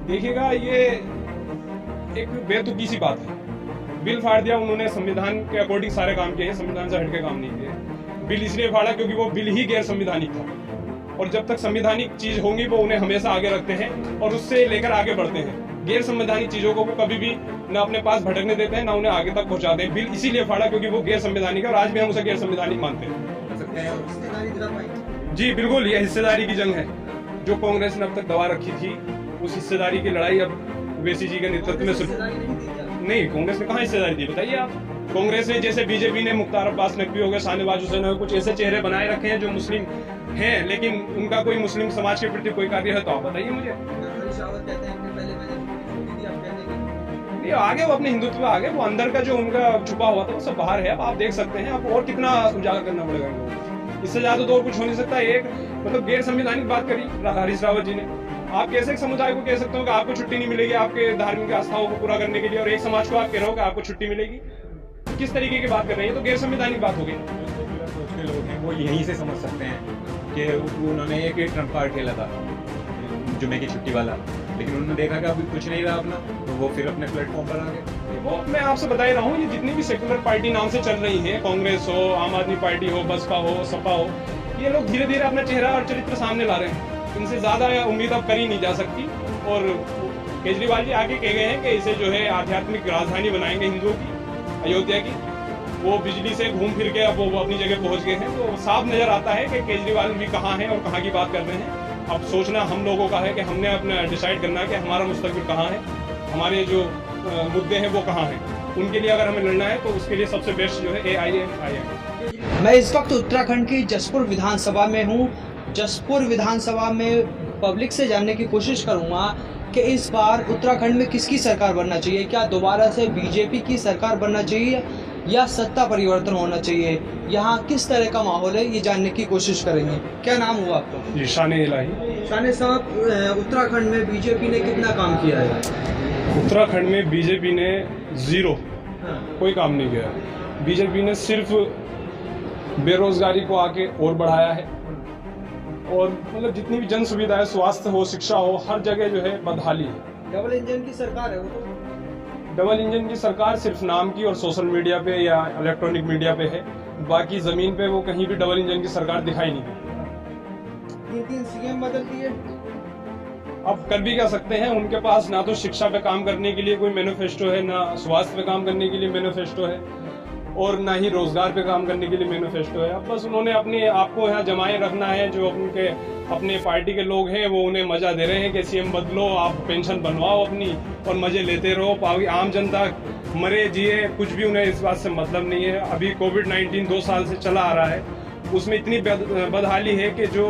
देखिएगा, ये एक बेतुकी सी बात है। बिल फाड़ दिया उन्होंने, संविधान के अकॉर्डिंग सारे काम किए हैं, संविधान से हटके काम नहीं किए। बिल इसलिए फाड़ा क्योंकि वो बिल ही गैर संविधानिक था, और जब तक संविधानिक चीज होंगी वो उन्हें हमेशा आगे रखते हैं और उससे लेकर आगे बढ़ते हैं। गैर संवैधानिक चीजों को वो कभी भी ना अपने पास भटकने देते हैं, ना उन्हें आगे तक पहुंचाते हैं। बिल इसीलिए फाड़ा क्योंकि वो गैर संवैधानिक है, और आज भी हम उसे गैर संवैधानिक मानते हैं। जी बिल्कुल, ये हिस्सेदारी की जंग है जो कांग्रेस ने अब तक दबा रखी थी। उस हिस्सेदारी की लड़ाई अब ओवैसी जी के नेतृत्व में नहीं, कांग्रेस ने कहाँ हिस्सेदारी दी, बताइए आप। कांग्रेस ने, जैसे बीजेपी ने मुख्तार अब्बास नकवी हो गए, शाहनवाज हुसैन हो गए, कुछ ऐसे चेहरे बनाए रखे हैं जो मुस्लिम हैं, लेकिन उनका कोई मुस्लिम समाज के प्रति कोई कार्य है तो आप बताइए मुझे। नहीं, आगे वो अपने हिंदुत्व में आगे, वो अंदर का जो उनका छुपा हुआ था वो सब बाहर है। अब आप देख सकते हैं, अब और कितना उजागर करना पड़ेगा इनको, इससे ज्यादा तो और कुछ हो नहीं सकता। एक मतलब गैर संवैधानिक बात करी हरीश रावत जी ने। आप कैसे एक समुदाय को कह सकते हो कि आपको छुट्टी नहीं मिलेगी आपके धार्मिक आस्थाओं को पूरा करने के लिए, और एक समाज को आप कह रहे हो कि आपको छुट्टी मिलेगी? किस तरीके की बात कर रहे हैं? तो गैर संवैधानिक बात हो गई। जो लोग हैं वो यहीं से समझ सकते हैं कि उन्होंने एक ट्रम्प कार्ड खेला था जुमे की छुट्टी वाला, लेकिन उन्होंने देखा कि अभी कुछ नहीं रहा अपना, तो वो फिर अपने प्लेटफॉर्म पर आ गए। वो मैं आपसे बता ही रहा हूँ, ये जितनी भी सेकुलर पार्टी नाम से चल रही है, कांग्रेस हो, आम आदमी पार्टी हो, बसपा हो, सपा हो, ये लोग धीरे धीरे अपना चेहरा और चरित्र सामने ला रहे हैं। इनसे ज्यादा उम्मीद अब करी नहीं जा सकती। और केजरीवाल जी आगे कह गए हैं कि इसे जो है आध्यात्मिक राजधानी बनाएंगे हिंदुओं की, अयोध्या की। वो बिजली से घूम फिर के अब वो अपनी जगह पहुंच गए हैं। तो साफ नजर आता है कि केजरीवाल भी कहाँ हैं और कहाँ की बात कर रहे हैं। अब सोचना हम लोगों का है कि हमने अपना डिसाइड करना है कि हमारा मुस्तकबिल कहाँ है, हमारे जो मुद्दे हैं वो कहाँ हैं। उनके लिए अगर हमें लड़ना है तो उसके लिए सबसे बेस्ट जो है AIM। मैं इस वक्त उत्तराखंड की जसपुर विधानसभा में हूँ। जसपुर विधानसभा में पब्लिक से जानने की कोशिश करूँगा कि इस बार उत्तराखंड में किसकी सरकार बनना चाहिए। क्या दोबारा से बीजेपी की सरकार बनना चाहिए या सत्ता परिवर्तन होना चाहिए? यहाँ किस तरह का माहौल है, ये जानने की कोशिश करेंगे। क्या नाम हुआ आपका? शाने इलाही। शाने साहब, उत्तराखंड में बीजेपी ने कितना काम किया है? उत्तराखंड में बीजेपी ने जीरो, कोई काम नहीं किया। बीजेपी ने सिर्फ बेरोजगारी को आके और बढ़ाया है, और मतलब जितनी भी जन सुविधा है, स्वास्थ्य हो, शिक्षा हो, हर जगह जो है बदहाली है। डबल इंजन की सरकार है वो तो। डबल इंजन की सरकार सिर्फ नाम की और सोशल मीडिया पे या इलेक्ट्रॉनिक मीडिया पे है, बाकी जमीन पे वो कहीं भी डबल इंजन की सरकार दिखाई नहीं दी। 3 CM बदल दिए। अब कर भी क्या सकते हैं, उनके पास ना तो शिक्षा पे काम करने के लिए कोई मैनिफेस्टो है, ना स्वास्थ्य पे काम करने के लिए मैनिफेस्टो है, और ना ही रोजगार पे काम करने के लिए मैनिफेस्टो है। अब बस उन्होंने अपने आप को यहाँ जमाए रखना है। जो उनके अपने पार्टी के लोग हैं वो उन्हें मजा दे रहे हैं कि CM बदलो, आप पेंशन बनवाओ अपनी और मजे लेते रहो। आम जनता मरे जिए, कुछ भी उन्हें इस बात से मतलब नहीं है। अभी कोविड-19 2 साल से चला आ रहा है, उसमें इतनी बदहाली है कि जो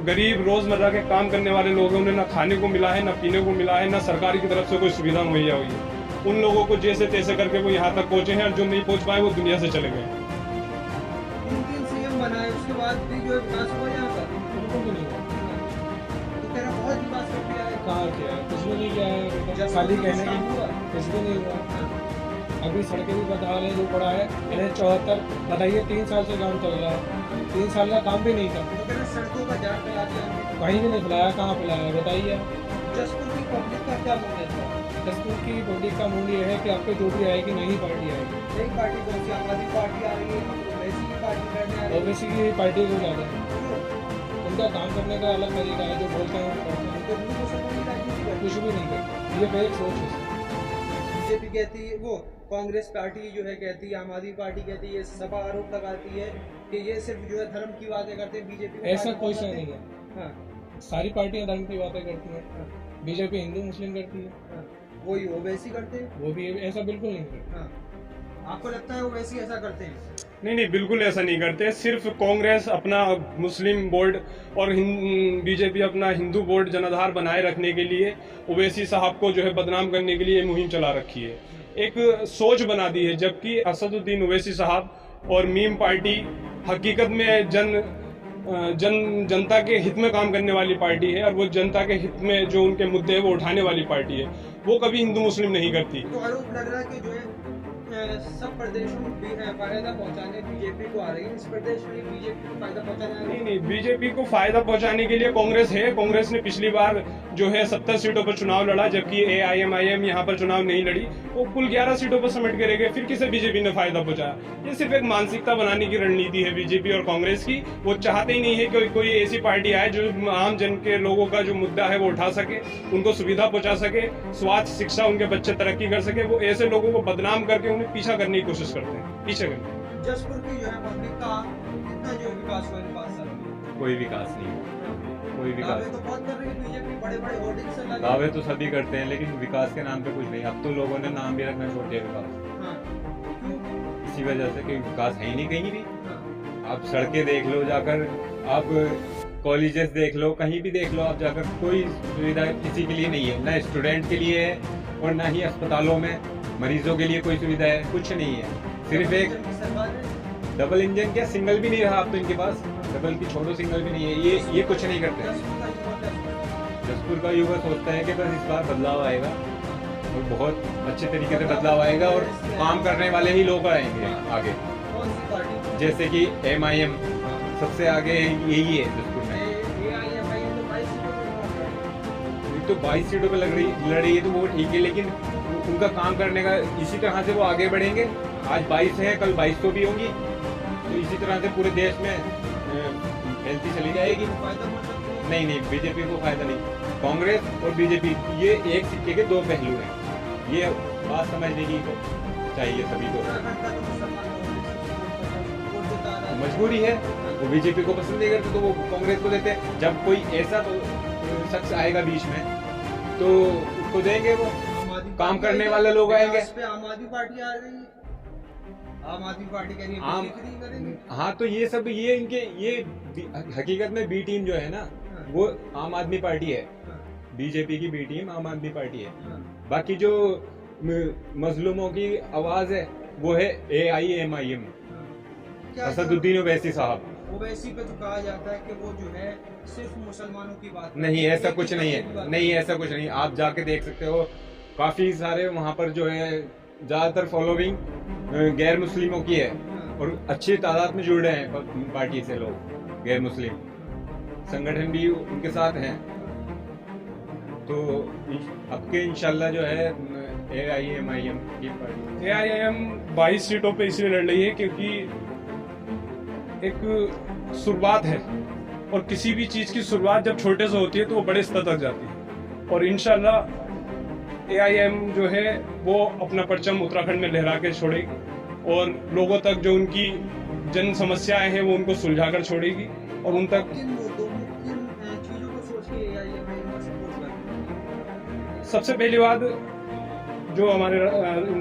गरीब रोजमर्रा के काम करने वाले लोग हैं उन्हें ना खाने को मिला है, ना पीने को मिला है, ना सरकार की तरफ से कोई सुविधा मुहैया हुई है। उन लोगों को जैसे तैसे करके वो यहाँ तक पहुंचे हैं, और जो नहीं पहुंच पाए वो दुनिया से चले गए। 3 CM बनाए, उसके बाद भी जो विकास हुआ यहाँ का बिल्कुल भी नहीं हुआ। तो तेरा बहुत विकास कर दिया है। कहाँ किया है? कुछ भी नहीं किया है, खाली कहने की कुछ भी नहीं हुआ। अभी सड़कें भी बदहाल है, जो पड़ा है NH-74, बताइए 3 साल से काम चल रहा है, 3 साल का काम भी नहीं था। तो तेरा सड़कों का जाल फैला दिया, कहीं भी नहीं फैलाया, कहाँ फैलाया बताइए। जसपुर की पब्लिक का क्या मूड है? जसपुर की पब्लिक का मूड ये है कि आपको जो भी आएगी नई पार्टी आएगी। नई पार्टी कौन सी? आम आदमी पार्टी आ रही है, ओवैसी की पार्टी करने आ रही है। ओवैसी की पार्टी को ज़्यादा उनका काम करने का अलग तरीका है, जो बोलते हैं वो करते हैं, तो हिंदू मुसलमान की राजनीति करती कुछ भी नहीं करते। ये फेक सोच है। बीजेपी कहती है, वो कांग्रेस पार्टी जो है कहती है, आम आदमी पार्टी कहती है, सपा आरोप लगाती है कि ये सिर्फ जो है धर्म की बातें करते हैं। बीजेपी ऐसा कोई सा नहीं है। हाँ, सारी पार्टियां धर्म की बातें करती हैं। बीजेपी हिंदू मुस्लिम करती है, वही ओवैसी करते हैं। वो भी ऐसा बिल्कुल नहीं करती। हाँ, आपको लगता है ओवैसी ऐसा करते हैं? नहीं, बिल्कुल ऐसा नहीं करते। सिर्फ कांग्रेस अपना मुस्लिम बोर्ड और बीजेपी अपना हिंदू बोर्ड जनाधार बनाए रखने के लिए ओवैसी साहब को जो है बदनाम करने के लिए मुहिम चला रखी है, एक सोच बना दी है। जबकि असदुद्दीन ओवैसी साहब और मीम पार्टी हकीकत में जनता के हित में काम करने वाली पार्टी है, और वो जनता के हित में जो उनके मुद्दे हैं वो उठाने वाली पार्टी है। वो कभी हिंदू मुस्लिम नहीं करती। तो आरोप लग रहा है कि जो है सब प्रदेशों में फायदा पहुंचाने बीजेपी को आ रही है, इस प्रदेश में बीजेपी को फायदा पहुंचाने आ रही है। नहीं, बीजेपी को फायदा पहुंचाने के लिए कांग्रेस है। कांग्रेस ने पिछली बार जो है 70 सीटों पर चुनाव लड़ा, जबकि AIMIM यहाँ पर चुनाव नहीं लड़ी। वो कुल 11 सीटों पर समेट के रह गए। फिर किसे बीजेपी ने फायदा पहुंचाया? ये सिर्फ एक मानसिकता बनाने की रणनीति है बीजेपी और कांग्रेस की। वो चाहते ही नहीं है कि कोई ऐसी पार्टी आए जो आम जन के लोगों का जो मुद्दा है वो उठा सके, उनको सुविधा पहुंचा सके, स्वास्थ्य शिक्षा, उनके बच्चे तरक्की कर सके। वो ऐसे लोगों को बदनाम करके उन्हें पीछा करने की कोशिश करते हैं, पीछे करते हैं। जसपुर की जो है पब्लिक का कितना जो विकास हुआ इन 5 साल में? कोई विकास नहीं है, कोई विकास। दावे तो बहुत कर रही है बीजेपी, बड़े-बड़े होर्डिंग्स से लगे। दावे तो सभी करते हैं, लेकिन विकास के नाम पे कुछ नहीं। अब तो लोगों ने नाम भी रखना छोड़ दिया विकास, हाँ, क्यों? इसी वजह से कि विकास है ही नहीं कहीं भी। हाँ, आप सड़कें देख लो जाकर, आप कॉलेजेस देख लो, कहीं भी देख लो आप जाकर, कोई सुविधा किसी के लिए नहीं है। ना स्टूडेंट के लिए है और ना ही अस्पतालों में मरीजों के लिए कोई सुविधा है, कुछ नहीं है। सिर्फ एक सरकार है। डबल इंजन क्या, सिंगल भी नहीं रहा अब तो इनके पास। डबल की छोड़ो, सिंगल भी नहीं है। ये कुछ नहीं करते। जसपुर का युवा सोचता है कि बस इस बार बदलाव आएगा और बहुत अच्छे तरीके से बदलाव आएगा और काम करने वाले ही लोग आएंगे आगे। कौन सी पार्टी? जैसे कि MIM सबसे आगे यही है जसपुर में। AIMIM तो 22 सीटों पर तो 22 सीटों पे लड़ रही है तो वो ठीक है, लेकिन उनका काम करने का इसी तरह से वो आगे बढ़ेंगे। आज 22 है, कल 2200 भी होंगी, तो इसी तरह से पूरे देश में फैलती चली जाएगी। फायदा पहुंच सकते हैं। नहीं, बीजेपी को फायदा नहीं। कांग्रेस और बीजेपी ये एक सिक्के के 2 पहलू हैं। ये बात समझने की चाहिए सभी को। उत्तराखंड का तो मुसलमान वोट देता आ रहा है। मजबूरी है, वो बीजेपी को पसंद नहीं करते तो वो कांग्रेस को देते हैं। जब कोई ऐसा तो शख्स आएगा बीच में तो उसको देंगे, वो आम आदमी काम पार्टी करने आएगी, वाले लोग आएंगे। विकास पे आम आदमी पार्टी आ रही है। आम आदमी पार्टी कह रही है आम- बिजली फ्री करेंगे। हाँ, तो ये सब ये इनके ये हकीकत में बी टीम जो है ना, वो आम आदमी पार्टी है। बीजेपी की बी टीम आम आदमी पार्टी है। बाकी जो मजलूमों की आवाज है वो है AIMIM, क्या असदुद्दीन ओवैसी साहब। ओवैसी पे तो कहा जाता है कि वो जो है सिर्फ मुसलमानों की बात नहीं, ऐसा करते हैं, कुछ नहीं किसी की है। बात नहीं, ऐसा कुछ नहीं। आप जाके देख सकते हो, काफी सारे वहाँ पर जो है ज्यादातर फॉलोइंग गैर मुस्लिमों की है और अच्छी तादाद में जुड़ रहे हैं पार्टी से लोग। गैर मुस्लिम संगठन भी उनके साथ हैं। तो अब के इंशाल्लाह जो है AIMIM की पार्टी। AIM 22 सीटों पे इसलिए लड़ रही है क्योंकि एक शुरुआत है और किसी भी चीज की शुरुआत जब छोटे से होती है तो वो बड़े स्तर तक जाती है। और इंशाल्लाह AIM जो है वो अपना परचम उत्तराखंड में लहरा के छोड़ेगी और लोगों तक जो उनकी जन समस्याएं हैं वो उनको सुलझा कर छोड़ेगी और उन तक किन मुद्दों में किन चीजों को सोच के AIMIM को सपोर्ट कर रही है? सबसे पहली बात, जो हमारे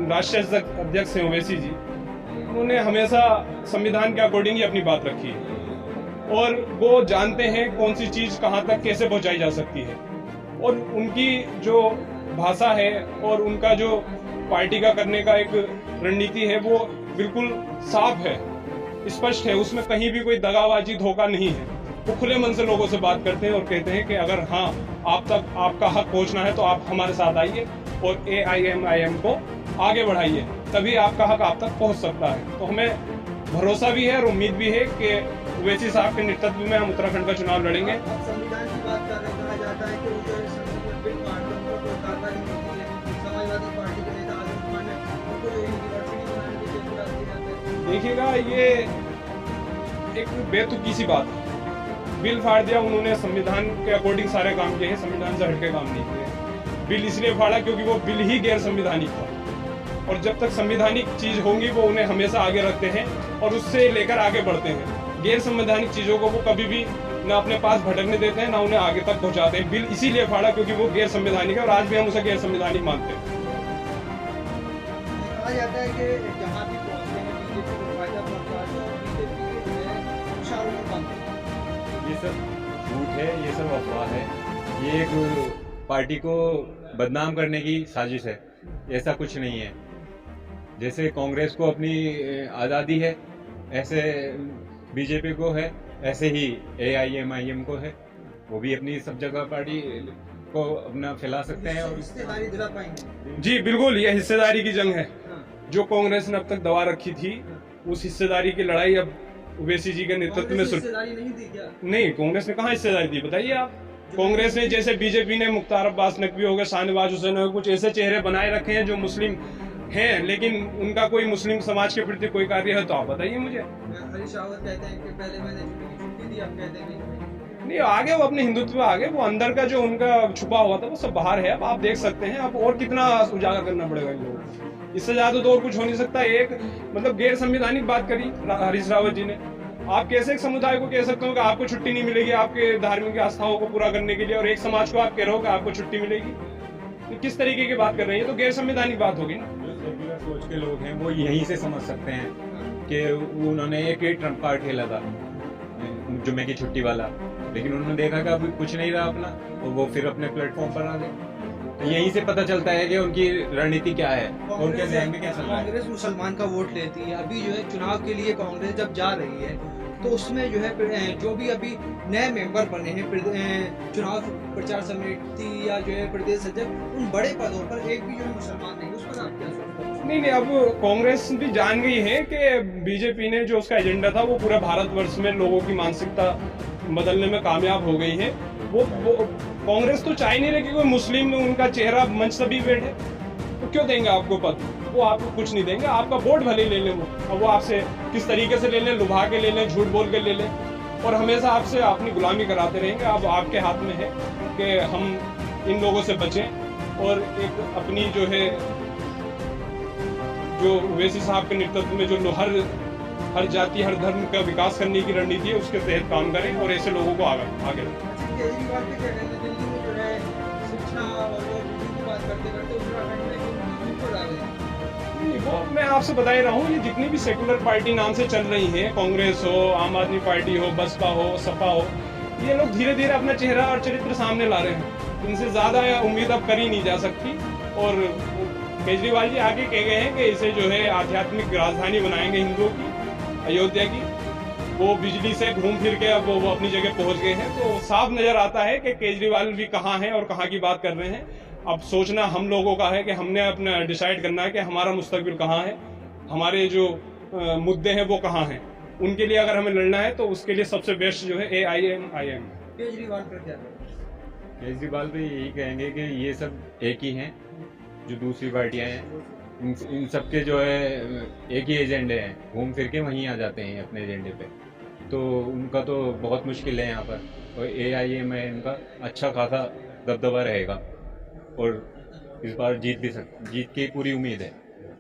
राष्ट्रीय अध्यक्ष हैं ओवैसी जी, उन्होंने हमेशा संविधान के अकॉर्डिंग ही अपनी बात रखी है और वो जानते हैं कौन सी चीज कहाँ तक कैसे पहुंचाई जा सकती है। और उनकी जो भाषा है और उनका जो पार्टी का करने का एक रणनीति है वो बिल्कुल साफ है, स्पष्ट है। उसमें कहीं भी कोई दगाबाजी, धोखा नहीं है। वो खुले मन से लोगों से बात करते हैं और कहते हैं कि अगर हाँ आप तक आपका हक पहुंचना है तो आप हमारे साथ आइए और AIMIM को आगे बढ़ाइए, तभी आपका हक आप तक पहुंच सकता है। तो हमें भरोसा भी है और उम्मीद भी है कि ओवैसी साहब के नेतृत्व में हम उत्तराखंड का चुनाव लड़ेंगे। अब संविधान की बात कर रहे हैं, कहा जाता है कि वो जो है संसद में बिल पास करने को कोई कार्रवाई नहीं होती है। समाजवादी पार्टी के नेता आजम खान ने उनको जो यूनिवर्सिटी बनाने के लिए पूरा किया जाता है। देखिएगा, ये एक बेतुकी सी बात है। बिल फाड़ दिया उन्होंने, संविधान के अकॉर्डिंग सारे काम किए हैं, संविधान से हटके काम नहीं किए। बिल इसलिए फाड़ा क्योंकि वो बिल ही गैर संविधानिक था और जब तक संविधानिक चीज होंगी वो उन्हें हमेशा आगे रखते हैं और उससे लेकर आगे बढ़ते हैं। गैर संवैधानिक चीजों को वो कभी भी ना अपने पास भटकने देते हैं ना उन्हें आगे तक पहुंचाते हैं। बिल इसीलिए फाड़ा क्योंकि वो गैर संवैधानिक है और आज भी हम उसे गैर संवैधानिक मानते हैं। कहा जाता है कि जहाँ भी पहुँचते हैं बीजेपी को फायदा पहुँचा है और बीजेपी के जो है इशारों में काम करते हैं। ये सब झूठ है, ये सब अफवाह है। ये एक पार्टी को बदनाम करने की साजिश है, ऐसा कुछ नहीं है। जैसे कांग्रेस को अपनी आज़ादी है, ऐसे बीजेपी को है, ऐसे ही AIMIM को है। वो भी अपनी सब जगह पार्टी को अपना फैला सकते हैं और हिस्सेदारी दिला पाएंगे। जी बिल्कुल, ये हिस्सेदारी की जंग है। हाँ, जो कांग्रेस ने अब तक दबा रखी थी, उस हिस्सेदारी की लड़ाई अब ओवैसी जी के नेतृत्व में हिस्सेदारी नहीं दी क्या? नहीं, कांग्रेस ने कहाँ हिस्सेदारी दी, बताइए आप। कांग्रेस ने, जैसे बीजेपी ने मुख्तार अब्बास नकवी हो गए, शाहनवाज हुसैन हो गए, कुछ ऐसे चेहरे बनाए रखे हैं जो मुस्लिम हैं, लेकिन उनका कोई मुस्लिम समाज के प्रति कोई कार्य है तो आप बताइए मुझे। हरीश रावत कहते हैं कि पहले मैंने छुट्टी दी, आप कहते हैं कि नहीं, आगे वो अपने हिंदुत्व में आगे, वो अंदर का जो उनका छुपा हुआ था वो सब बाहर है। अब आप देख सकते हैं, अब और कितना उजागर करना पड़ेगा इन लोगों को, इससे ज्यादा तो और कुछ हो नहीं सकता। एक मतलब गैर संवैधानिक बात करी हरीश रावत जी ने। आप कैसे एक समुदाय को कह सकते हो कि आपको छुट्टी नहीं मिलेगी आपके धार्मिक आस्थाओं को पूरा करने के लिए, और एक समाज को आप कह रहे हो कि आपको छुट्टी मिलेगी? किस तरीके की बात कर रहे हैं? ये तो गैर संवैधानिक बात होगी ना। जो सेक्युलर सोच के लोग हैं वो यहीं से समझ सकते हैं कि उन्होंने एक ही ट्रम्प कार्ड खेला था, जुम्मे की छुट्टी वाला, लेकिन उन्होंने देखा कि अब कुछ नहीं रहा अपना, और वो फिर अपने प्लेटफॉर्म पर आ गए। तो यहीं से पता चलता है कि उनकी रणनीति क्या है और उनके जहन में क्या चल रहा है। कांग्रेस मुसलमान का वोट लेती है। अभी जो है चुनाव के लिए कांग्रेस जब जा रही है तो उसमें जो है जो भी अभी नए मेंबर बने हैं चुनाव प्रचार समिति या जो है प्रदेश सचिव, उन बड़े पदों पर एक भी जो है मुसलमान नहीं, उस पर आप क्या सोचते हैं? नहीं, अब कांग्रेस भी जान गई है कि बीजेपी ने जो उसका एजेंडा था वो पूरे भारतवर्ष में लोगों की मानसिकता बदलने में कामयाब हो गई है। वो कांग्रेस तो चाह नहीं रही कि कोई मुस्लिम में उनका चेहरा मनसबी बैठे, तो क्यों देंगे आपको पद? वो आपको कुछ नहीं देंगे, आपका वोट भले ही ले लें वो। अब वो आपसे किस तरीके से ले लें, लुभा के ले लें, झूठ बोल के ले लें, और हमेशा आपसे अपनी गुलामी कराते रहेंगे। अब आपके हाथ में है कि हम इन लोगों से बचें और एक अपनी जो है, जो ओवैसी साहब के नेतृत्व में जो हर जाति हर धर्म का विकास करने की रणनीति है उसके तहत काम करें और ऐसे लोगों को आगे रखें। केजरीवाल के क्या कहना है? दिल्ली में जो है शिक्षा और बिजली की बात करते करते उत्तराखंड में हिंदू को डाल रहे हैं। वो मैं आपसे बता ही रहा हूँ, ये जितनी भी सेकुलर पार्टी नाम से चल रही हैं, कांग्रेस हो, आम आदमी पार्टी हो, बसपा हो, सपा हो, ये लोग धीरे धीरे अपना चेहरा और चरित्र सामने ला रहे हैं। इनसे ज्यादा उम्मीद अब करी नहीं जा सकती। और केजरीवाल जी आगे कह गए हैं कि इसे जो है आध्यात्मिक राजधानी बनाएंगे हिंदुओं की, अयोध्या की। वो बिजली से घूम फिर के अब वो अपनी जगह पहुंच गए हैं। तो साफ नजर आता है कि केजरीवाल भी कहाँ हैं और कहाँ की बात कर रहे हैं। अब सोचना हम लोगों का है कि हमने अपना डिसाइड करना है कि हमारा मुस्तकबिल कहाँ है, हमारे जो मुद्दे हैं वो कहाँ हैं। उनके लिए अगर हमें लड़ना है तो उसके लिए सबसे बेस्ट जो है AIM। केजरीवाल पर क्या? केजरीवाल भी यही कहेंगे कि ये सब एक ही हैं, जो दूसरी पार्टियां हैं इन सब के जो है एक ही एजेंडे हैं, घूम फिर के वहीं आ जाते हैं अपने एजेंडे पे। तो उनका तो बहुत मुश्किल है यहाँ पर, और AIM में इनका अच्छा खासा दबदबा रहेगा और इस बार जीत की पूरी उम्मीद है।